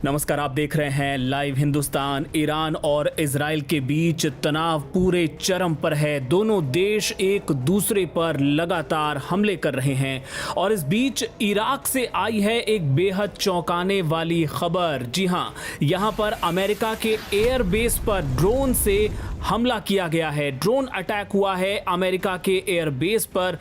नमस्कार, आप देख रहे हैं लाइव हिंदुस्तान। ईरान और इजराइल के बीच तनाव पूरे चरम पर है। दोनों देश एक दूसरे पर लगातार हमले कर रहे हैं और इस बीच इराक से आई है एक बेहद चौंकाने वाली खबर। जी हां, यहां पर अमेरिका के एयरबेस पर ड्रोन से हमला किया गया है। ड्रोन अटैक हुआ है अमेरिका के एयरबेस पर।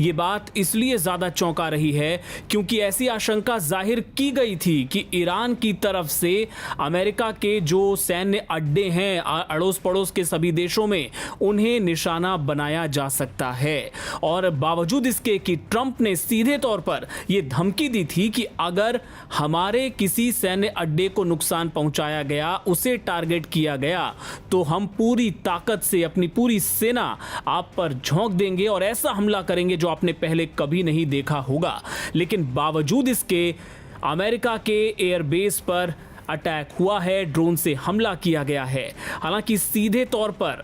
ये बात इसलिए ज्यादा चौंका रही है क्योंकि ऐसी आशंका जाहिर की गई थी कि ईरान की तरफ से अमेरिका के जो सैन्य अड्डे हैं अड़ोस पड़ोस के सभी देशों में, उन्हें निशाना बनाया जा सकता है। और बावजूद इसके कि ट्रंप ने सीधे तौर पर यह धमकी दी थी कि अगर हमारे किसी सैन्य अड्डे को नुकसान पहुंचाया गया, उसे टारगेट किया गया, तो हम पूरी ताकत से अपनी पूरी सेना आप पर झोंक देंगे और ऐसा हमला करेंगे जो आपने पहले कभी नहीं देखा होगा। लेकिन बावजूद इसके अमेरिका के एयरबेस पर अटैक हुआ है, ड्रोन से हमला किया गया है। हालांकि सीधे तौर पर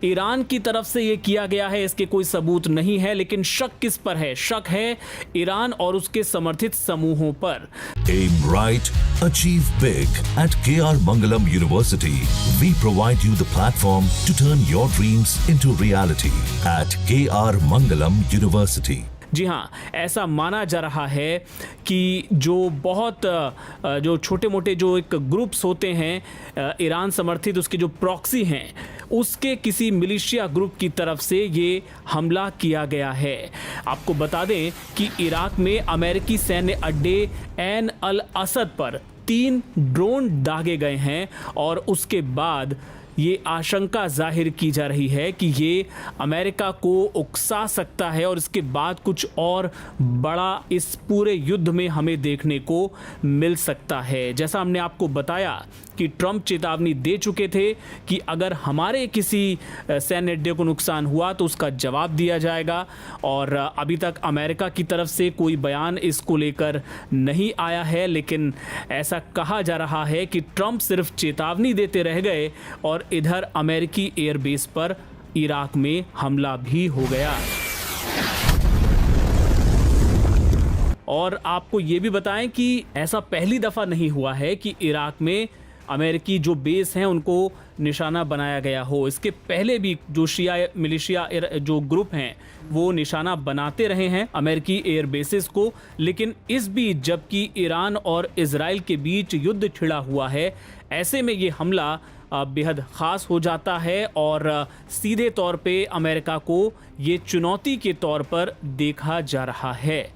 ईरान की तरफ से यह किया गया है, इसके कोई सबूत नहीं है, लेकिन शक किस पर है? शक है ईरान और उसके समर्थित समूहों पर। Aim right, achieve big. At KR Mangalam University, we provide you the platform to turn your dreams into reality. At KR Mangalam University. जी हाँ, ऐसा माना जा रहा है कि जो छोटे मोटे जो एक ग्रुप्स होते हैं ईरान समर्थित, उसके जो प्रॉक्सी हैं, उसके किसी मिलिशिया ग्रुप की तरफ से ये हमला किया गया है। आपको बता दें कि इराक में अमेरिकी सैन्य अड्डे ऐन अल असद पर 3 ड्रोन दागे गए हैं और उसके बाद ये आशंका जाहिर की जा रही है कि ये अमेरिका को उकसा सकता है और इसके बाद कुछ और बड़ा इस पूरे युद्ध में हमें देखने को मिल सकता है। जैसा हमने आपको बताया कि ट्रंप चेतावनी दे चुके थे कि अगर हमारे किसी सैन्य अड्डे को नुकसान हुआ तो उसका जवाब दिया जाएगा, और अभी तक अमेरिका की तरफ से कोई बयान इसको लेकर नहीं आया है। लेकिन ऐसा कहा जा रहा है कि ट्रंप सिर्फ चेतावनी देते रह गए और इधर अमेरिकी एयरबेस पर इराक में हमला भी हो गया। और आपको ये भी बताएं कि ऐसा पहली दफा नहीं हुआ है कि इराक में अमेरिकी जो बेस हैं उनको निशाना बनाया गया हो। इसके पहले भी जो शिया मिलिशिया जो ग्रुप हैं वो निशाना बनाते रहे हैं अमेरिकी एयर बेसेस को। लेकिन इस बीच जबकि ईरान और इजराइल के बीच युद्ध छिड़ा हुआ है, ऐसे में ये हमला बेहद ख़ास हो जाता है और सीधे तौर पे अमेरिका को ये चुनौती के तौर पर देखा जा रहा है।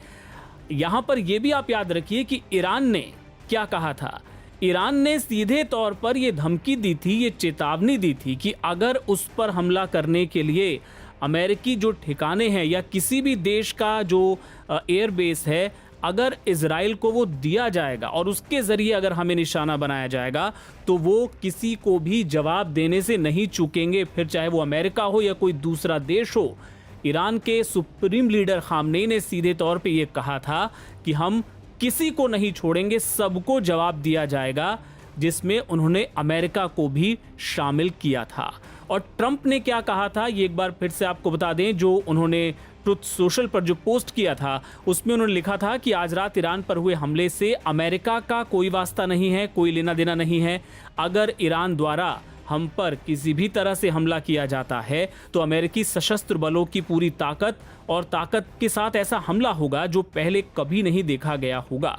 यहाँ पर यह भी आप याद रखिए कि ईरान ने क्या कहा था। ईरान ने सीधे तौर पर यह धमकी दी थी, ये चेतावनी दी थी कि अगर उस पर हमला करने के लिए अमेरिकी जो ठिकाने हैं या किसी भी देश का जो एयरबेस है, अगर इजराइल को वो दिया जाएगा और उसके ज़रिए अगर हमें निशाना बनाया जाएगा तो वो किसी को भी जवाब देने से नहीं चूकेंगे, फिर चाहे वो अमेरिका हो या कोई दूसरा देश हो। ईरान के सुप्रीम लीडर खामनेई ने सीधे तौर पे ये कहा था कि हम किसी को नहीं छोड़ेंगे, सबको जवाब दिया जाएगा, जिसमें उन्होंने अमेरिका को भी शामिल किया था। और ट्रंप ने क्या कहा था ये एक बार फिर से आपको बता दें। जो उन्होंने ट्रुथ सोशल पर जो पोस्ट किया था उसमें उन्होंने लिखा था कि आज रात ईरान पर हुए हमले से अमेरिका का कोई वास्ता नहीं है, कोई लेना देना नहीं है। अगर ईरान द्वारा हम पर किसी भी तरह से हमला किया जाता है तो अमेरिकी सशस्त्र बलों की पूरी ताकत के साथ ऐसा हमला होगा जो पहले कभी नहीं देखा गया होगा।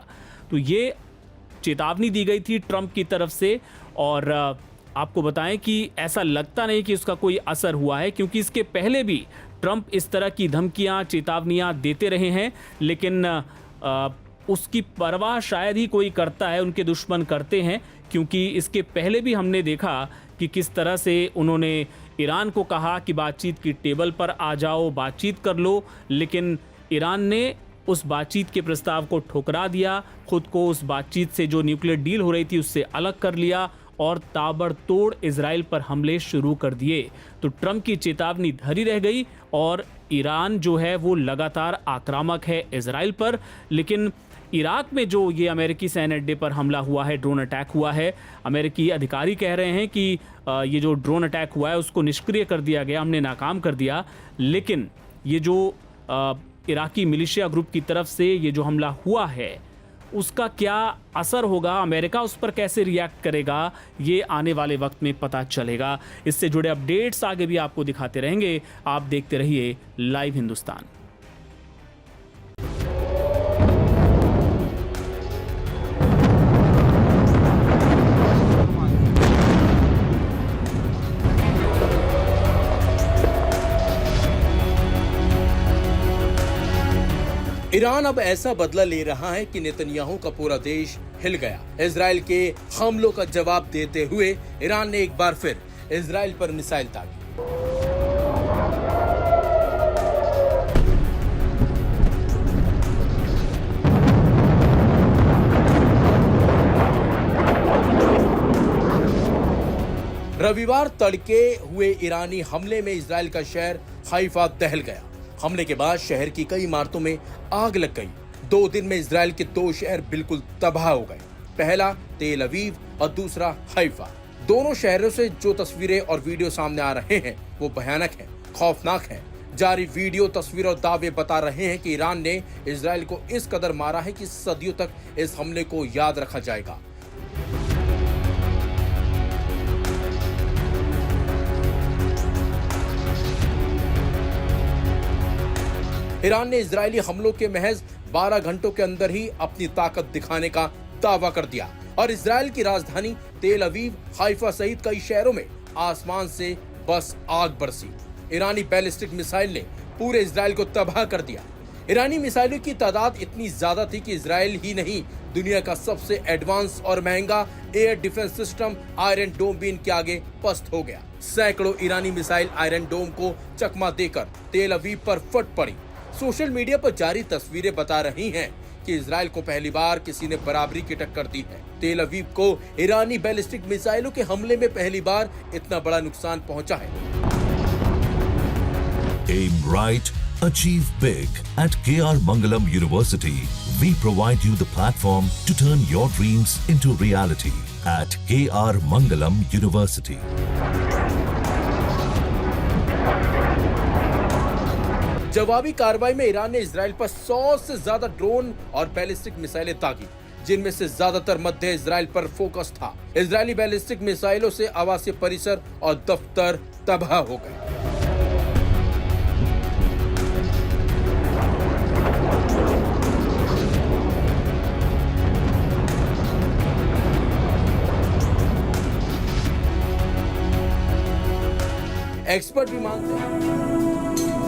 तो ये चेतावनी दी गई थी ट्रंप की तरफ से। और आपको बताएं कि ऐसा लगता नहीं कि उसका कोई असर हुआ है, क्योंकि इसके पहले भी ट्रंप इस तरह की धमकियां, चेतावनियां देते रहे हैं, लेकिन उसकी परवाह शायद ही कोई करता है, उनके दुश्मन करते हैं। क्योंकि इसके पहले भी हमने देखा कि किस तरह से उन्होंने ईरान को कहा कि बातचीत की टेबल पर आ जाओ, बातचीत कर लो, लेकिन ईरान ने उस बातचीत के प्रस्ताव को ठुकरा दिया, खुद को उस बातचीत से जो न्यूक्लियर डील हो रही थी उससे अलग कर लिया और ताबड़तोड़ इजराइल पर हमले शुरू कर दिए। तो ट्रंप की चेतावनी धरी रह गई और ईरान जो है वो लगातार आक्रामक है इजराइल पर। लेकिन इराक में जो ये अमेरिकी सैन्य अड्डे पर हमला हुआ है, ड्रोन अटैक हुआ है, अमेरिकी अधिकारी कह रहे हैं कि ये जो ड्रोन अटैक हुआ है उसको निष्क्रिय कर दिया गया, हमने नाकाम कर दिया। लेकिन ये जो इराकी मिलिशिया ग्रुप की तरफ से ये जो हमला हुआ है उसका क्या असर होगा, अमेरिका उस पर कैसे रिएक्ट करेगा, ये आने वाले वक्त में पता चलेगा। इससे जुड़े अपडेट्स आगे भी आपको दिखाते रहेंगे। आप देखते रहिए लाइव हिंदुस्तान। ईरान अब ऐसा बदला ले रहा है कि नेतन्याहू का पूरा देश हिल गया। इजराइल के हमलों का जवाब देते हुए ईरान ने एक बार फिर इजराइल पर मिसाइल दागी। रविवार तड़के हुए ईरानी हमले में इजराइल का शहर हाइफा दहल गया। हमले के बाद शहर की कई इमारतों में आग लग गई। 2 दिन में इजराइल के 2 शहर बिल्कुल तबाह हो गए। पहला तेल अवीव और दूसरा हाइफा। दोनों शहरों से जो तस्वीरें और वीडियो सामने आ रहे हैं वो भयानक हैं, खौफनाक हैं। जारी वीडियो, तस्वीर और दावे बता रहे हैं कि ईरान ने इजराइल को इस कदर मारा है कि सदियों तक इस हमले को याद रखा जाएगा। ईरान ने इजरायली हमलों के महज 12 घंटों के अंदर ही अपनी ताकत दिखाने का दावा कर दिया और इजराइल की राजधानी तेल अवीव, हाइफा सहित कई शहरों में आसमान से बस आग बरसी। ईरानी बैलिस्टिक मिसाइल ने पूरे इजराइल को तबाह कर दिया। ईरानी मिसाइलों की तादाद इतनी ज्यादा थी कि इजराइल ही नहीं, दुनिया का सबसे एडवांस और महंगा एयर डिफेंस सिस्टम आयरन डोम भी इनके आगे पस्त हो गया। सैकड़ों ईरानी मिसाइल आयरन डोम को चकमा देकर तेल अवीव पर फट पड़ी। सोशल मीडिया पर जारी तस्वीरें बता रही हैं कि इजराइल को पहली बार किसी ने बराबरी की टक्कर दी है। तेल अवीव को ईरानी बैलिस्टिक मिसाइलों के हमले में पहली बार इतना बड़ा नुकसान पहुंचा है। Aim right, achieve big. At KR Mangalam University, we provide you the platform to turn your dreams into reality. At KR Mangalam University. जवाबी कार्रवाई में ईरान ने इजराइल पर 100 से ज्यादा ड्रोन और बैलिस्टिक मिसाइलें दागी, जिनमें से ज्यादातर मध्य इजराइल पर फोकस था। इजरायली बैलिस्टिक मिसाइलों से आवासीय परिसर और दफ्तर तबाह हो गए। एक्सपर्ट भी मानते हैं